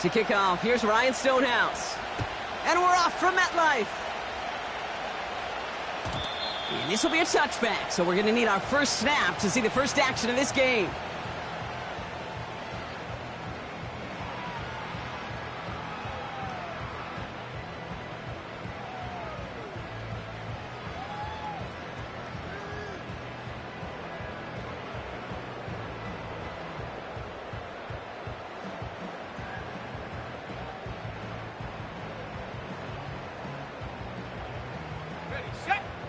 To kick off, here's Ryan Stonehouse. And we're off from MetLife. And this will be a touchback, so we're going to need our first snap to see the first action of this game.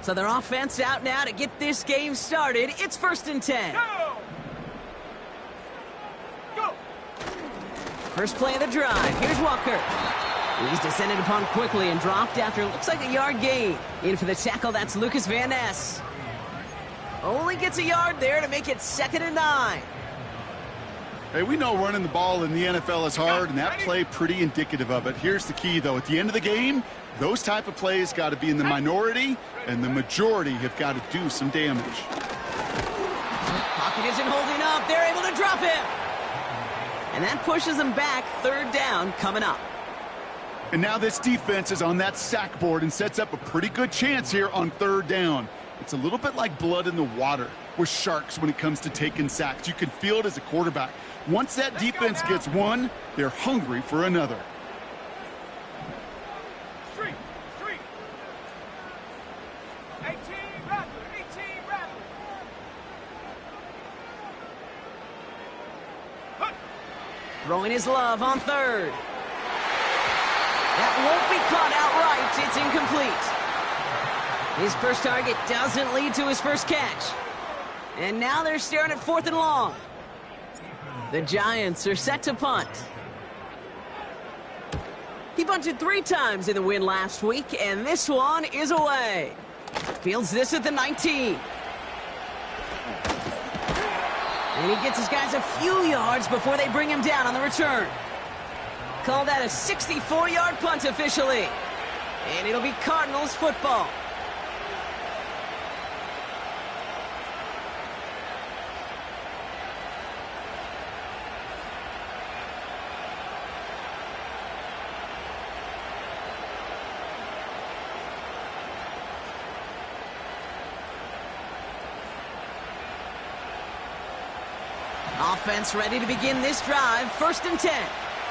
So their offense out now to get this game started. It's 1st and 10. Go! First play of the drive. Here's Walker. He's descended upon quickly and dropped after looks like a yard gain. In for the tackle, that's Lucas Van Ness. Only gets a yard there to make it 2nd and 9. Hey, we know running the ball in the NFL is hard, and that play pretty indicative of it. Here's the key, though. At the end of the game, those type of plays got to be in the minority, and the majority have got to do some damage. Pocket isn't holding up. They're able to drop him. And that pushes them back. 3rd down coming up. And now this defense is on that sack board and sets up a pretty good chance here on 3rd down. It's a little bit like blood in the water with sharks when it comes to taking sacks. You can feel it as a quarterback. Once that defense gets one, they're hungry for another. Street! 18 rapid! Throwing his love on 3rd. That won't be caught outright. It's incomplete. His first target doesn't lead to his first catch. And now they're staring at 4th and long. The Giants are set to punt. He bunted 3 times in the win last week, and this one is away. Fields this at the 19. And he gets his guys a few yards before they bring him down on the return. Call that a 64-yard punt officially. And it'll be Cardinals football. Offense ready to begin this drive. 1st and 10.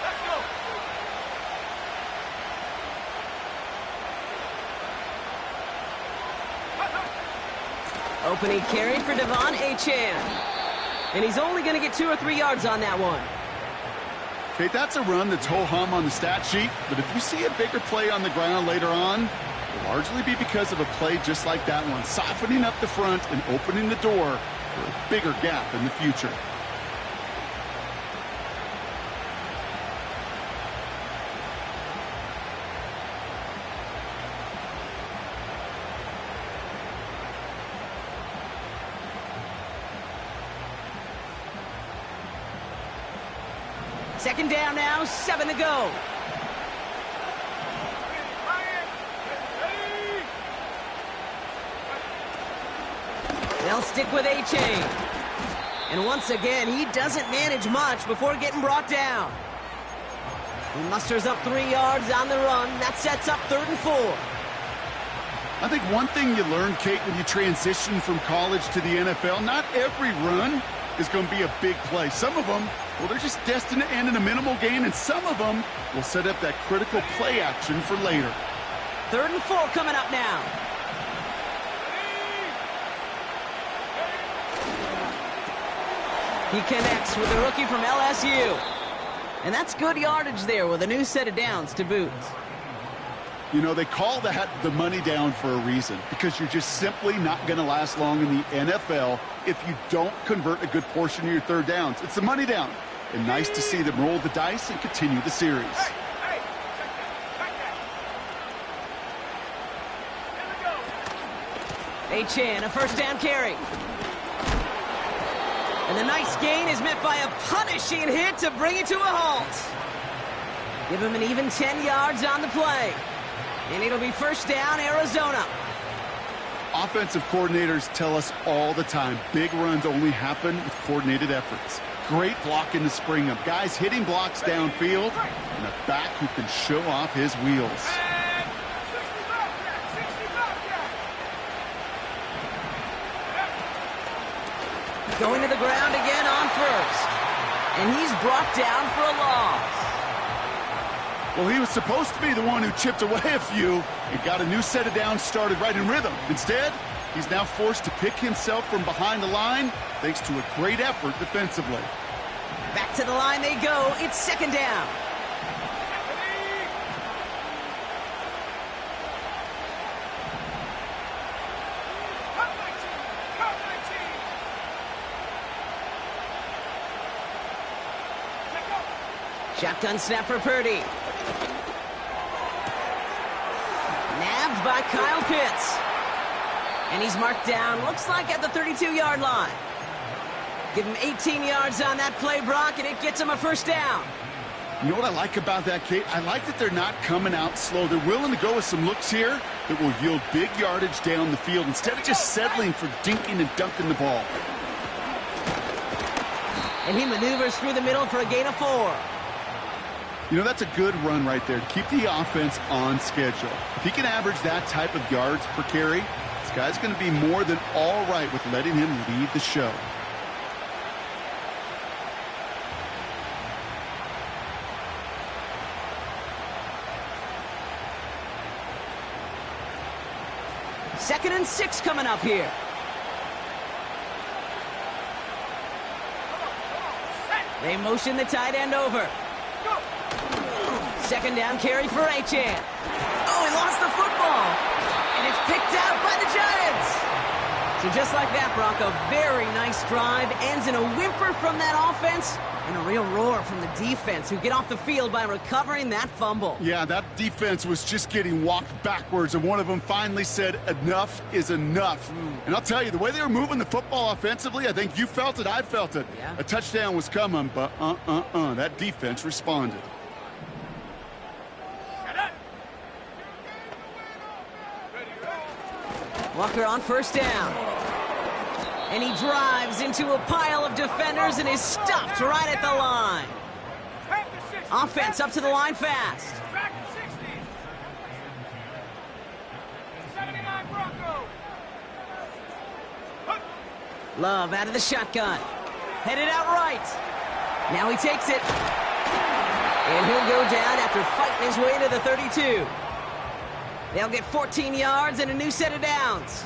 Let's go! Opening carry for Devon Achane. And he's only going to get 2 or 3 yards on that one. Okay, that's a run that's ho-hum on the stat sheet, but if you see a bigger play on the ground later on, it'll largely be because of a play just like that one, softening up the front and opening the door for a bigger gap in the future. Second down now, 7 to go. They'll stick with Achane. And once again, he doesn't manage much before getting brought down. He musters up 3 yards on the run. That sets up 3rd and 4. I think one thing you learn, Kate, when you transition from college to the NFL, not every run is going to be a big play. Some of them, well, they're just destined to end in a minimal gain, and some of them will set up that critical play action for later. 3rd and 4 coming up now. He connects with the rookie from LSU. And that's good yardage there with a new set of downs to boot. You know, they call that the money down for a reason, because you're just simply not going to last long in the NFL if you don't convert a good portion of your 3rd downs. It's the money down. And nice to see them roll the dice and continue the series. Hey, here we go. Achane, a 1st down carry. And the nice gain is met by a punishing hit to bring it to a halt. Give him an even 10 yards on the play. And it'll be 1st down, Arizona. Offensive coordinators tell us all the time, big runs only happen with coordinated efforts. Great blocking to spring them. Guys hitting blocks downfield, and a back who can show off his wheels. Going to the ground again on first. And he's brought down for a loss. Well, he was supposed to be the one who chipped away a few and got a new set of downs started right in rhythm. Instead, he's now forced to pick himself from behind the line thanks to a great effort defensively. Back to the line they go. It's second down. Shotgun snap for Purdy. Nabbed by Kyle Pitts. And he's marked down, looks like at the 32-yard line. Give him 18 yards on that play, Brock, and it gets him a first down. You know what I like about that, Kate? I like that they're not coming out slow. They're willing to go with some looks here that will yield big yardage down the field instead of just settling for dinking and dunking the ball. And he maneuvers through the middle for a gain of 4. You know, that's a good run right there to keep the offense on schedule. If he can average that type of yards per carry, this guy's going to be more than all right with letting him lead the show. Second and 6 coming up here. They motion the tight end over. Second down carry for Achane. Oh, he lost the football. And it's picked out by the Giants. So just like that, Brock, a very nice drive. Ends in a whimper from that offense and a real roar from the defense, who get off the field by recovering that fumble. Yeah, that defense was just getting walked backwards, and one of them finally said, enough is enough. And I'll tell you, the way they were moving the football offensively, I think you felt it, I felt it. Yeah. A touchdown was coming, but that defense responded. Walker on first down. And he drives into a pile of defenders and is stopped right at the line. Offense up to the line fast. Back to 60. 79 Bronco. Love out of the shotgun. Headed out right. Now he takes it. And he'll go down after fighting his way to the 32. They'll get 14 yards and a new set of downs.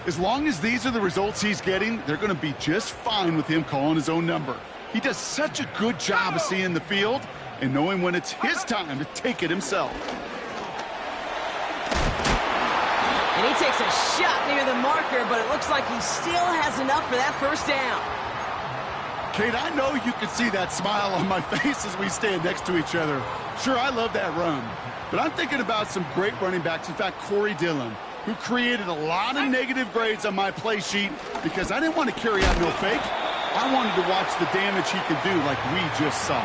As long as these are the results he's getting, they're going to be just fine with him calling his own number. He does such a good job of seeing the field and knowing when it's his time to take it himself. And he takes a shot near the marker, but it looks like he still has enough for that first down. Kate, I know you can see that smile on my face as we stand next to each other. Sure, I love that run. But I'm thinking about some great running backs. In fact, Corey Dillon, who created a lot of negative grades on my play sheet because I didn't want to carry out no fake. I wanted to watch the damage he could do like we just saw.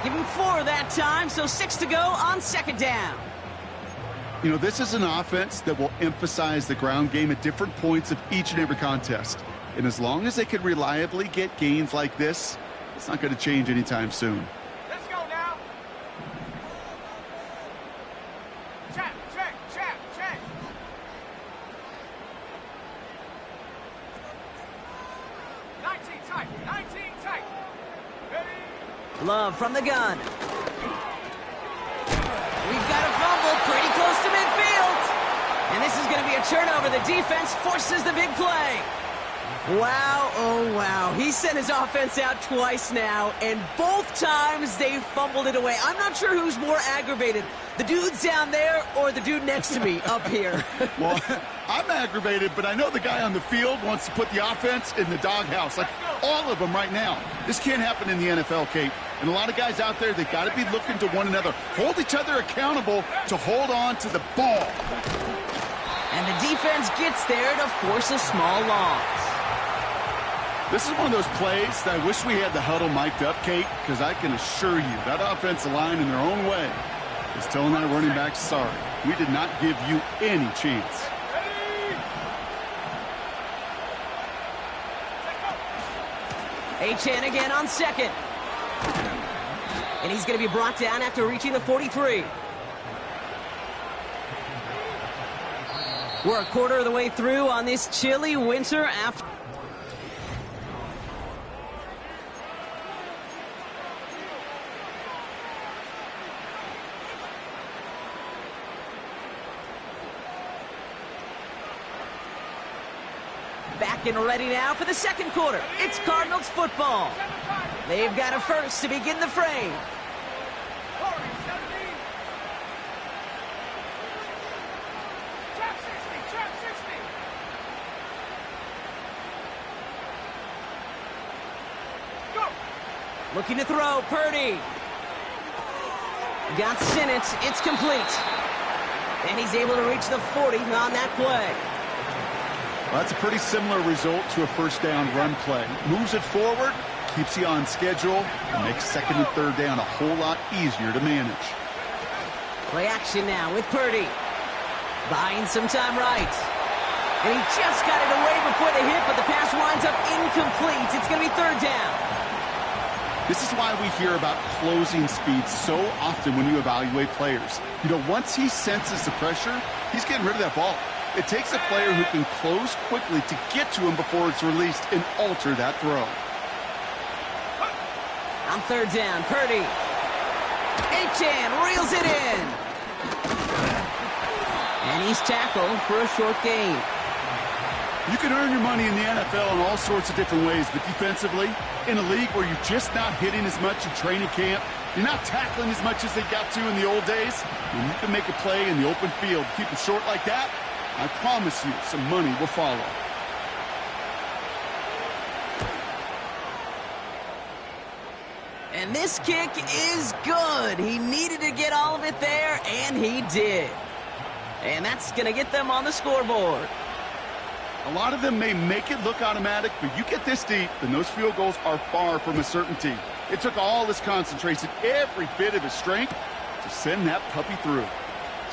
Give him 4 that time, so 6 to go on second down. You know, this is an offense that will emphasize the ground game at different points of each and every contest. And as long as they can reliably get gains like this, it's not going to change anytime soon. Let's go now. Check, check, check, check. Tight, 19 tight. Ready? Love from the gun. We've got a fumble pretty close to midfield. And this is going to be a turnover. The defense forces the big play. Wow, oh wow. He sent his offense out twice now, and both times they fumbled it away. I'm not sure who's more aggravated, the dudes down there or the dude next to me up here. Well, I'm aggravated, but I know the guy on the field wants to put the offense in the doghouse, like all of them right now. This can't happen in the NFL, Kate. And a lot of guys out there, they've got to be looking to one another, hold each other accountable to hold on to the ball. And the defense gets there to force a small loss. This is one of those plays that I wish we had the huddle mic'd up, Kate, because I can assure you that offensive line in their own way is telling that running back, sorry, we did not give you any chance. Achane again on second. And he's going to be brought down after reaching the 43. We're a quarter of the way through on this chilly winter after. Back and ready now for the second quarter. It's Cardinals football. They've got a first to begin the frame. Trap 60, trap 60. Go. Looking to throw, Purdy. Got Sinnott, it's complete. And he's able to reach the 40 on that play. Well, that's a pretty similar result to a first down run play. Moves it forward, keeps you on schedule, and makes second and third down a whole lot easier to manage. Play action now with Purdy. Buying some time right. And he just got it away before the hit, but the pass winds up incomplete. It's going to be third down. This is why we hear about closing speed so often when you evaluate players. You know, once he senses the pressure, he's getting rid of that ball. It takes a player who can close quickly to get to him before it's released and alter that throw. On third down, Purdy. Achane reels it in. And he's tackled for a short gain. You can earn your money in the NFL in all sorts of different ways, but defensively, in a league where you're just not hitting as much in training camp, you're not tackling as much as they got to in the old days, when you can make a play in the open field, keep it short like that, I promise you some money will follow. And this kick is good. He needed to get all of it there, and he did. And that's going to get them on the scoreboard. A lot of them may make it look automatic, but you get this deep, and those field goals are far from a certainty. It took all his concentration, every bit of his strength, to send that puppy through.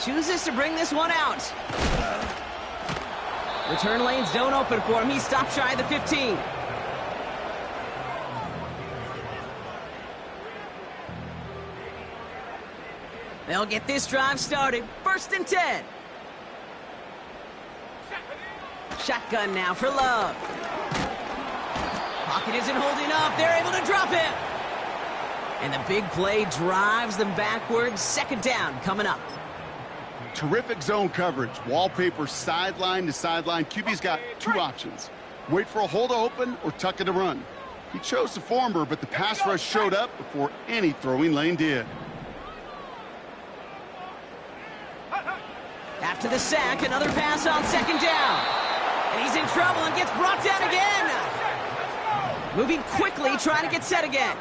Chooses to bring this one out. Return lanes don't open for him. He stopped shy of the 15. They'll get this drive started. First and 10. Shotgun now for Love. Pocket isn't holding up. They're able to drop him. And the big play drives them backwards. Second down coming up. Terrific zone coverage. Wallpaper sideline to sideline. QB's got two options. Wait for a hole to open or tuck it to run. He chose the former, but the pass rush showed up before any throwing lane did. After the sack, another pass on second down. And he's in trouble and gets brought down again. Moving quickly, trying to get set again.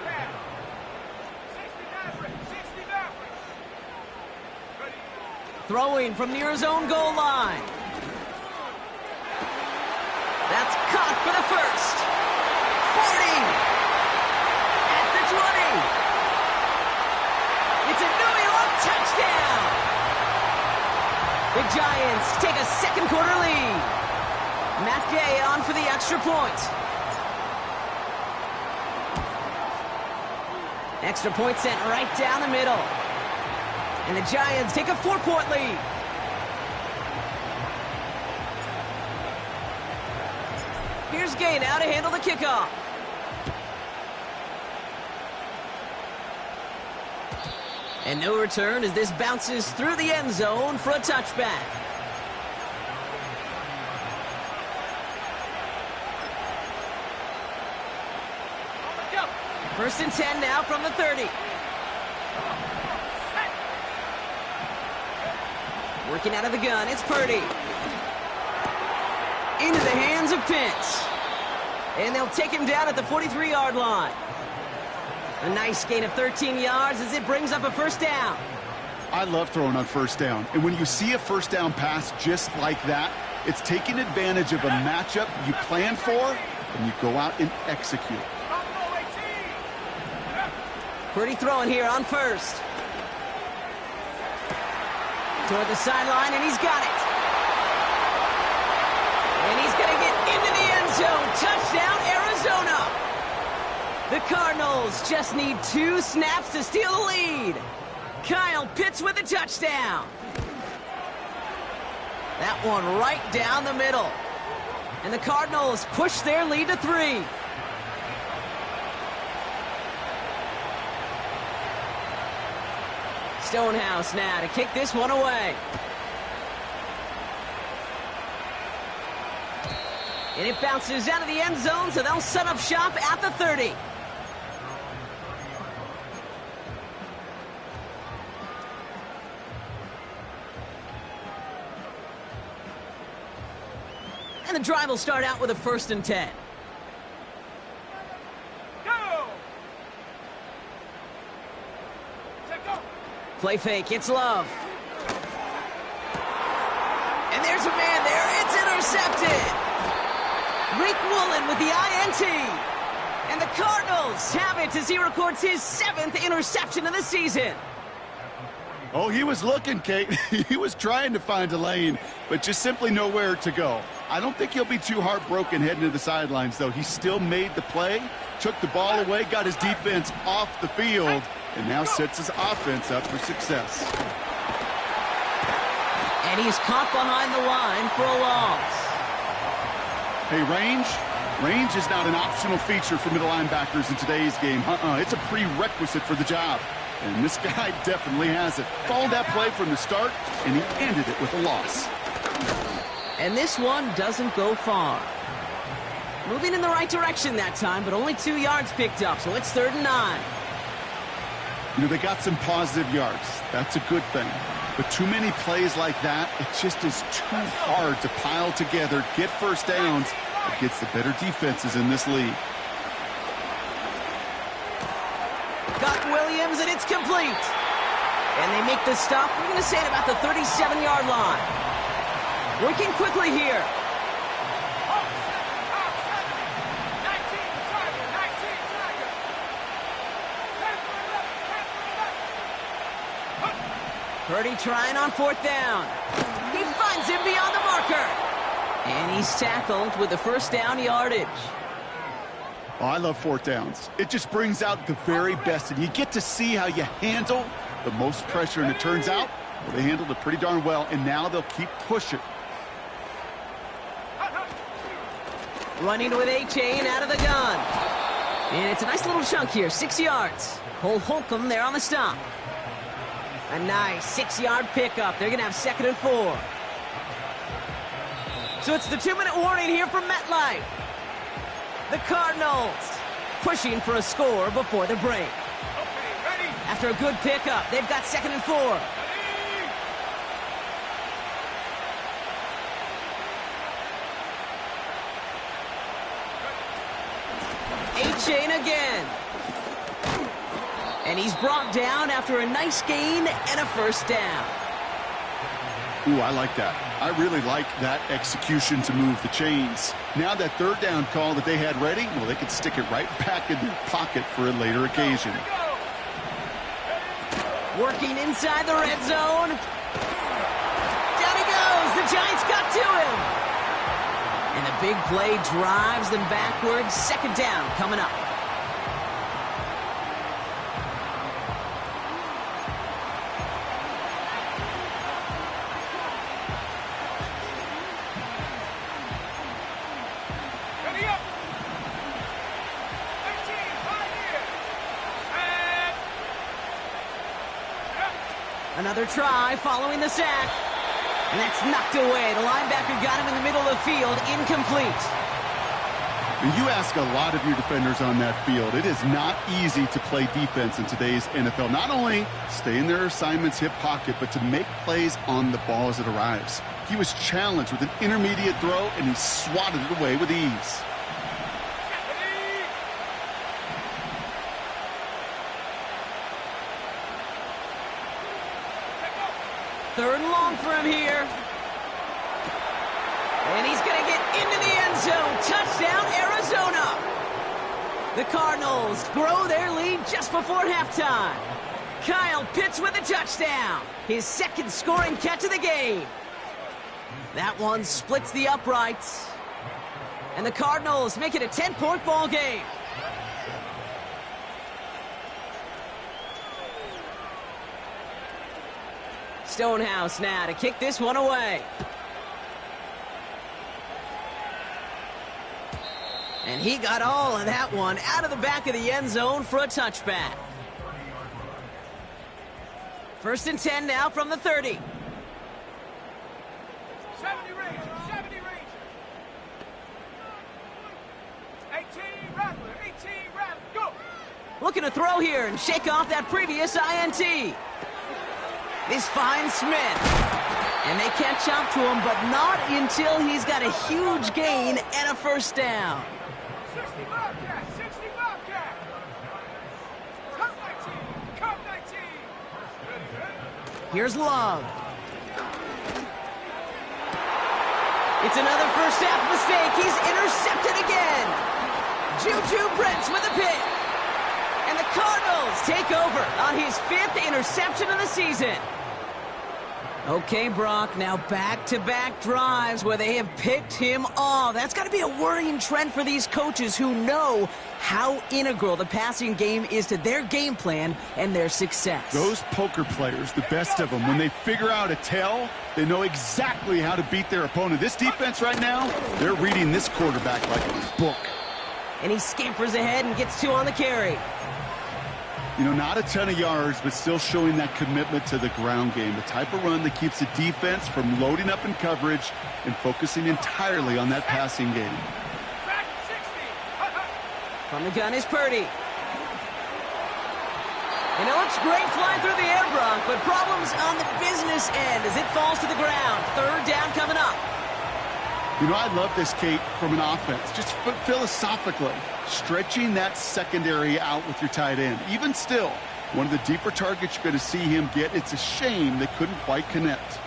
Throwing from near his own goal line. That's caught for the first. 40. At the 20. It's a New York touchdown. The Giants take a second quarter lead. Matt Gay on for the extra point. Extra point sent right down the middle. And the Giants take a 4-point lead. Here's Gay now to handle the kickoff. And no return as this bounces through the end zone for a touchback. First and 10 now from the 30. Working out of the gun, it's Purdy. Into the hands of Pitts. And they'll take him down at the 43-yard line. A nice gain of 13 yards as it brings up a first down. I love throwing on first down. And when you see a first down pass just like that, it's taking advantage of a matchup you plan for, and you go out and execute. Purdy throwing here on first. Toward the sideline, and he's got it. And he's going to get into the end zone. Touchdown, Arizona. Cardinals just need 2 snaps to steal the lead. Kyle Pitts with a touchdown. That one right down the middle. And the Cardinals push their lead to 3. Stonehouse now to kick this one away. And it bounces out of the end zone, so they'll set up shop at the 30. And the drive will start out with a 1st and 10. Go! Check go! Play fake, it's Love. And there's a man there, it's intercepted. Rick Woolen with the INT. And the Cardinals have it as he records his 7th interception of the season. Oh, he was looking, Kate. He was trying to find a lane, but just simply nowhere to go. I don't think he'll be too heartbroken heading to the sidelines, though. He still made the play, took the ball away, got his defense off the field, and now sets his offense up for success. And he's caught behind the line for a loss. Hey, range is not an optional feature for middle linebackers in today's game. It's a prerequisite for the job. And this guy definitely has it. Followed that play from the start, and he ended it with a loss. And this one doesn't go far. Moving in the right direction that time, but only 2 yards picked up, so it's 3rd and 9. You know, they got some positive yards. That's a good thing. But too many plays like that, it just is too hard to pile together, get first downs against the better defenses in this league. Got Williams, and it's complete. And they make the stop, we're going to say at about the 37-yard line. Working quickly here. Purdy trying on 4th down. He finds him beyond the marker. And he's tackled with the 1st down yardage. Oh, I love 4th downs. It just brings out the very best, and you get to see how you handle the most pressure, and it turns out, well, they handled it pretty darn well, and now they'll keep pushing. Running with A-Chain out of the gun. And it's a nice little chunk here, 6 yards. Cole Holcomb there on the stop. A nice 6-yard pickup. They're going to have 2nd and 4. So it's the 2-minute warning here from MetLife. The Cardinals pushing for a score before the break. Okay, ready? After a good pickup, they've got 2nd and 4. A-Chain again. And he's brought down after a nice gain and a 1st down. Ooh, I like that. I really like that execution to move the chains. Now that 3rd down call that they had ready, well, they could stick it right back in their pocket for a later occasion. Working inside the red zone. Down he goes. The Giants got to him. And the big play drives them backwards. 2nd down coming up. Ready up! 13, right here! And... Another try following the sack. And that's knocked away. The linebacker got him in the middle of the field. Incomplete. You ask a lot of your defenders on that field. It is not easy to play defense in today's NFL. Not only stay in their assignment's hip pocket, but to make plays on the ball as it arrives. He was challenged with an intermediate throw, and he swatted it away with ease. Third and long for him here. And he's going to get into the end zone. Touchdown, Arizona. The Cardinals grow their lead just before halftime. Kyle Pitts with a touchdown. His 2nd scoring catch of the game. That one splits the uprights. And the Cardinals make it a 10-point ball game. Stonehouse now to kick this one away. And he got all of that one out of the back of the end zone for a touchback. 1st and 10 now from the 30. 70 range, 70 range. 18 Rattler, 18 Rattler, go! Looking to throw here and shake off that previous INT. This finds Smith. And they catch up to him, but not until he's got a huge gain and a first down. 60 Bobcat, 60 Bobcat. Come 19, come 19. Here's Love. It's another first half mistake. He's intercepted again. Juju Brents with a pick. And the Cardinals take over on his 5th interception of the season. Okay, Brock, now back-to-back drives where they have picked him off. That's got to be a worrying trend for these coaches who know how integral the passing game is to their game plan and their success. Those poker players, the best of them, when they figure out a tell, they know exactly how to beat their opponent. This defense right now, they're reading this quarterback like a book. And he scampers ahead and gets 2 on the carry. You know, not a ton of yards, but still showing that commitment to the ground game. The type of run that keeps the defense from loading up in coverage and focusing entirely on that passing game. Back 60. From the gun is Purdy. And it looks great flying through the air, Brock, but problems on the business end as it falls to the ground. 3rd down coming up. You know, I love this, Kate, from an offense. Just philosophically, stretching that secondary out with your tight end. Even still, one of the deeper targets you're going to see him get. It's a shame they couldn't quite connect.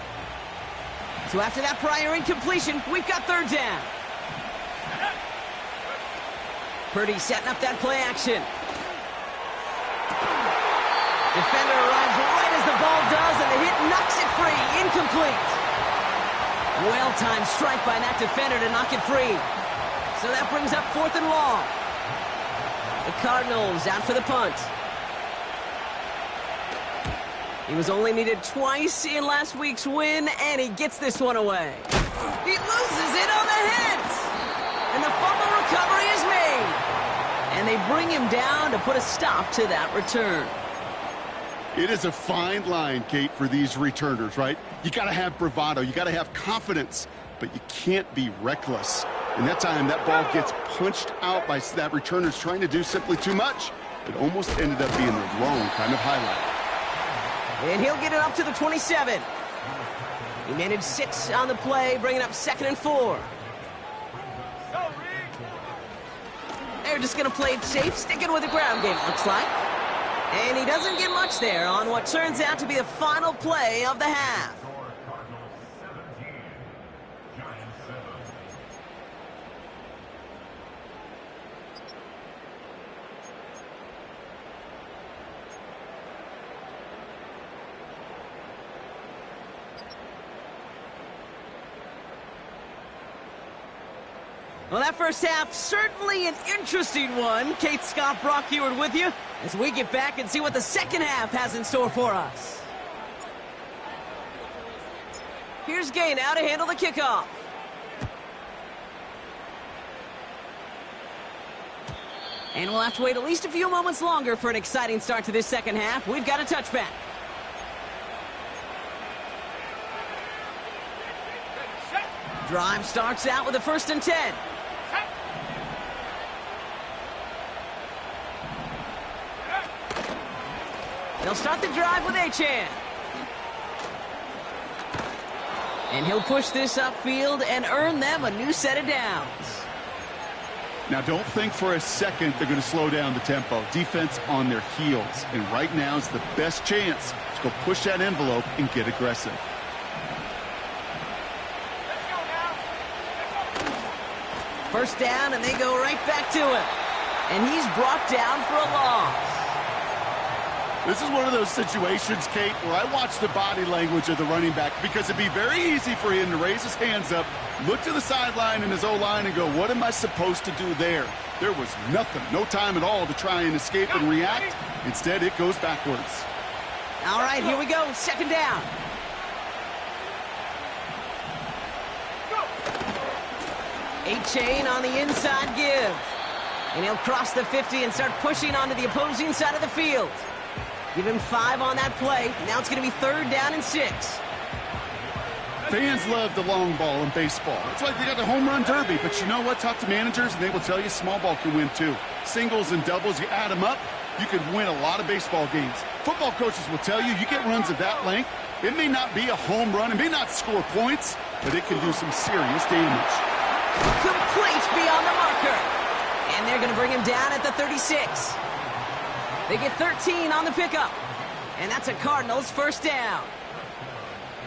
So after that prior incompletion, we've got 3rd down. Purdy setting up that play action. Defender arrives right as the ball does, and the hit knocks it free. Incomplete. Well-timed strike by that defender to knock it free. So that brings up 4th and long. The Cardinals out for the punt. He was only needed twice in last week's win, and he gets this one away. He loses it on the hit. And the fumble recovery is made. And they bring him down to put a stop to that return. It is a fine line, Kate, for these returners, right? You got to have bravado. You got to have confidence, but you can't be reckless. And that time, that ball gets punched out by that returner's trying to do simply too much. It almost ended up being the wrong kind of highlight. And he'll get it up to the 27. He managed 6 on the play, bringing up 2nd and 4. They're just going to play it safe, sticking with the ground game, it looks like. And he doesn't get much there on what turns out to be the final play of the half. Well, that first half, certainly an interesting one. Kate Scott, Brock Huard with you as we get back and see what the second half has in store for us. Here's Gay now to handle the kickoff. And we'll have to wait at least a few moments longer for an exciting start to this second half. We've got a touchback. Drive starts out with a 1st and 10. They'll start the drive with Achane. And he'll push this upfield and earn them a new set of downs. Now, don't think for a second they're going to slow down the tempo. Defense on their heels. And right now is the best chance to go push that envelope and get aggressive. First down, and they go right back to him. And he's brought down for a loss. This is one of those situations, Kate, where I watch the body language of the running back because it'd be very easy for him to raise his hands up, look to the sideline in his O-line and go, what am I supposed to do there? There was nothing, no time at all to try and escape and react. Instead, it goes backwards. All right, here we go, 2nd down. Chain on the inside give. And he'll cross the 50 and start pushing onto the opposing side of the field. Give him 5 on that play. Now it's going to be 3rd down and 6. Fans love the long ball in baseball. It's like they got the home run derby. But you know what? Talk to managers, and they will tell you small ball can win too. Singles and doubles, you add them up, you could win a lot of baseball games. Football coaches will tell you get runs of that length. It may not be a home run. It may not score points, but it can do some serious damage. Complete beyond the marker. And they're going to bring him down at the 36. They get 13 on the pickup. And that's a Cardinals first down.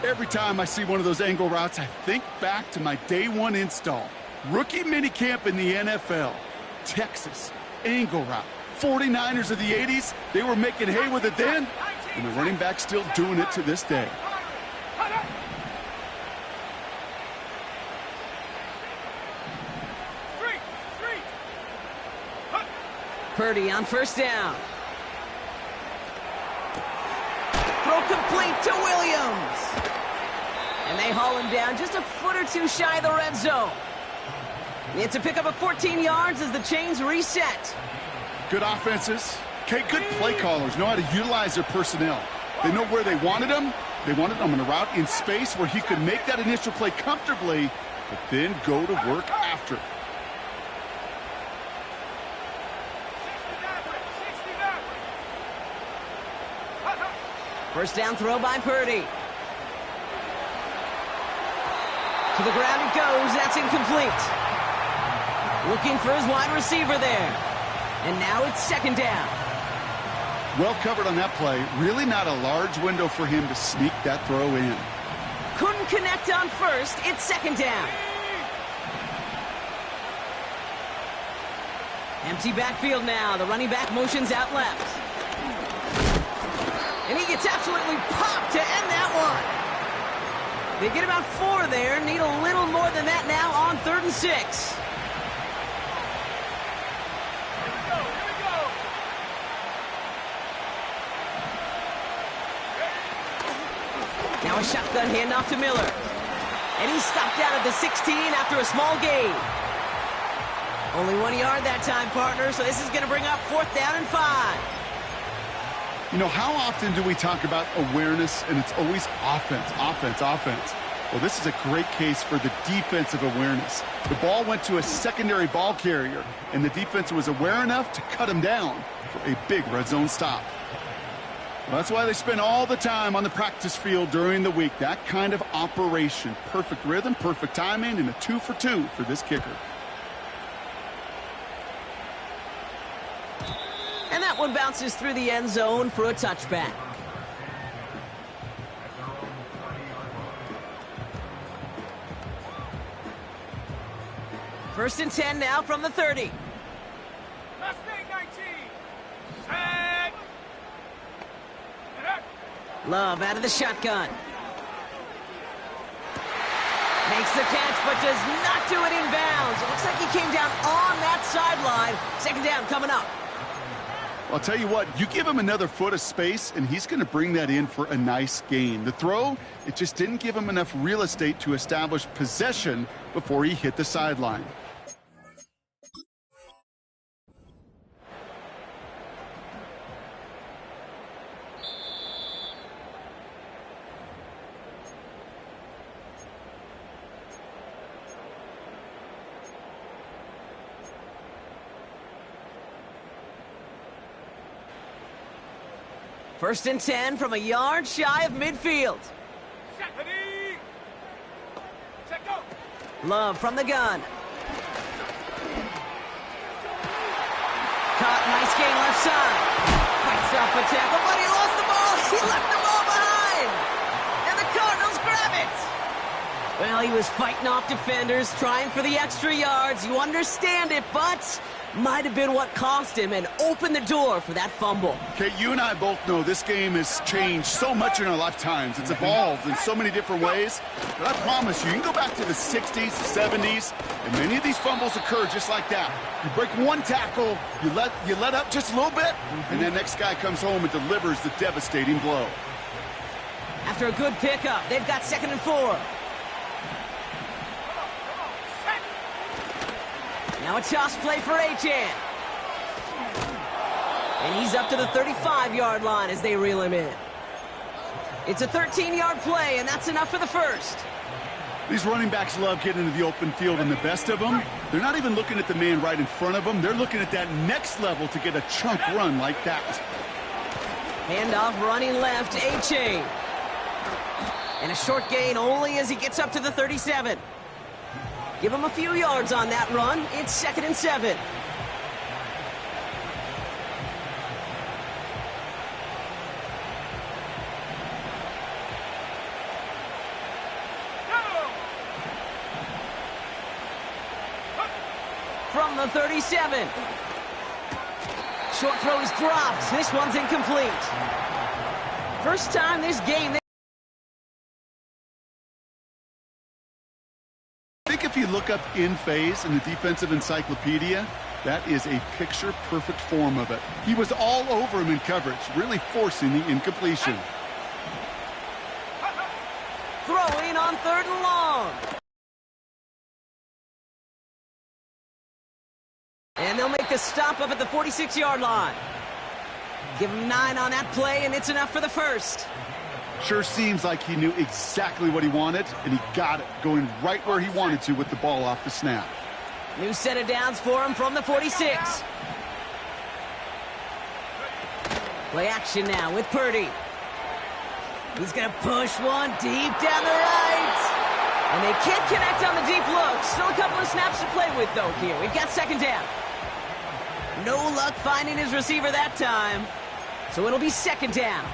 Every time I see one of those angle routes, I think back to my day one install. Rookie minicamp in the NFL. Texas, angle route. 49ers of the 80s, they were making hay with it then, and the running back's still doing it to this day. Purdy on first down. Throw complete to Williams. And they haul him down just a foot or two shy of the red zone. It's a pickup of 14 yards as the chains reset. Good offenses. Okay, good play callers know how to utilize their personnel. They know where they wanted them. They wanted them on a route in space where he could make that initial play comfortably, but then go to work after. First down throw by Purdy. To the ground it goes. That's incomplete. Looking for his wide receiver there. And now it's second down. Well covered on that play. Really not a large window for him to sneak that throw in. Couldn't connect on first. It's second down. Empty backfield now. The running back motions out left. And he gets absolutely popped to end that one. They get about 4 there. Need a little more than that now on 3rd and 6. Now a shotgun handoff to Miller. And he's stopped out at the 16 after a small gain. Only 1 yard that time, partner, so this is going to bring up 4th down and 5. You know, how often do we talk about awareness, and it's always offense, offense, offense? Well, this is a great case for the defensive awareness. The ball went to a secondary ball carrier, and the defense was aware enough to cut him down for a big red zone stop. Well, that's why they spend all the time on the practice field during the week. That kind of operation. Perfect rhythm, perfect timing, and a 2 for 2 for this kicker. And that one bounces through the end zone for a touchback. First and 10 now from the 30. Mustang 19. Set. Love out of the shotgun. Makes the catch, but does not do it in bounds. It looks like he came down on that sideline. Second down coming up. I'll tell you what, you give him another foot of space, and he's going to bring that in for a nice gain. The throw, it just didn't give him enough real estate to establish possession before he hit the sideline. First and 10 from a yard shy of midfield. Set. Ready. Set. Go. Love from the gun. Caught, nice gain left side. Fights off a tackle, but he lost the ball. He left the ball behind. And the Cardinals grab it. Well, he was fighting off defenders, trying for the extra yards. You understand it, but might have been what cost him and opened the door for that fumble. Okay, you and I both know this game has changed so much in our lifetimes. It's evolved in so many different ways. But I promise you can go back to the 60s, 70s, and many of these fumbles occur just like that. You break one tackle, you let up just a little bit, and the next guy comes home and delivers the devastating blow. After a good pickup, they've got 2nd and 4. Now a toss play for Achane. And he's up to the 35-yard line as they reel him in. It's a 13-yard play, and that's enough for the first. These running backs love getting into the open field, and the best of them, they're not even looking at the man right in front of them. They're looking at that next level to get a chunk run like that. Handoff running left, Achane. And a short gain only as he gets up to the 37. Give him a few yards on that run. It's 2nd and 7. From the 37. Short throw is dropped. This one's incomplete. First time this game. I think if you look up in phase in the defensive encyclopedia, that is a picture-perfect form of it. He was all over him in coverage, really forcing the incompletion. Throwing on 3rd and long. And they'll make the stop up at the 46-yard line. Give him 9 on that play, and it's enough for the first. Sure seems like he knew exactly what he wanted, and he got it, going right where he wanted to with the ball off the snap. New set of downs for him from the 46. Play action now with Purdy. He's going to push one deep down the right. And they can't connect on the deep look. Still a couple of snaps to play with, though, here. We've got 2nd down. No luck finding his receiver that time. So it'll be 2nd down.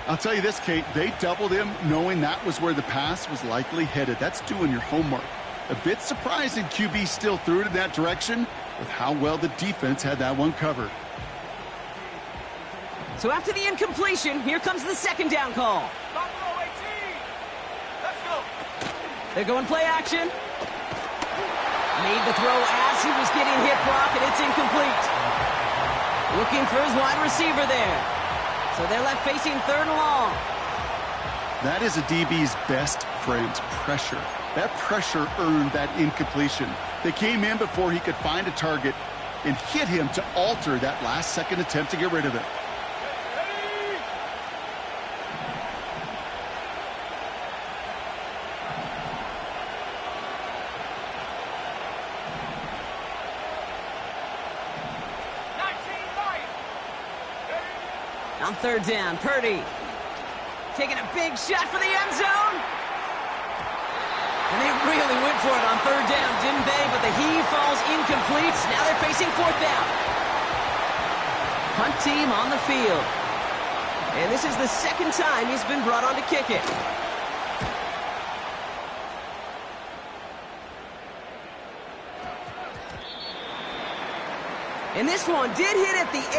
I'll tell you this, Kate, they doubled him knowing that was where the pass was likely headed. That's doing your homework. A bit surprising QB still threw it in that direction with how well the defense had that one covered. So after the incompletion, here comes the 2nd down call. Let's go. They're going play action. Made the throw as he was getting hit block, and it's incomplete. Looking for his wide receiver there. So they're left facing 3rd and long. That is a DB's best friend, pressure. That pressure earned that incompletion. They came in before he could find a target and hit him to alter that last-second attempt to get rid of it. On 3rd down, Purdy taking a big shot for the end zone. And they really went for it on 3rd down, didn't they? But the heave falls incomplete. Now they're facing 4th down. Punt team on the field. And this is the 2nd time he's been brought on to kick it. And this one did hit at the 8.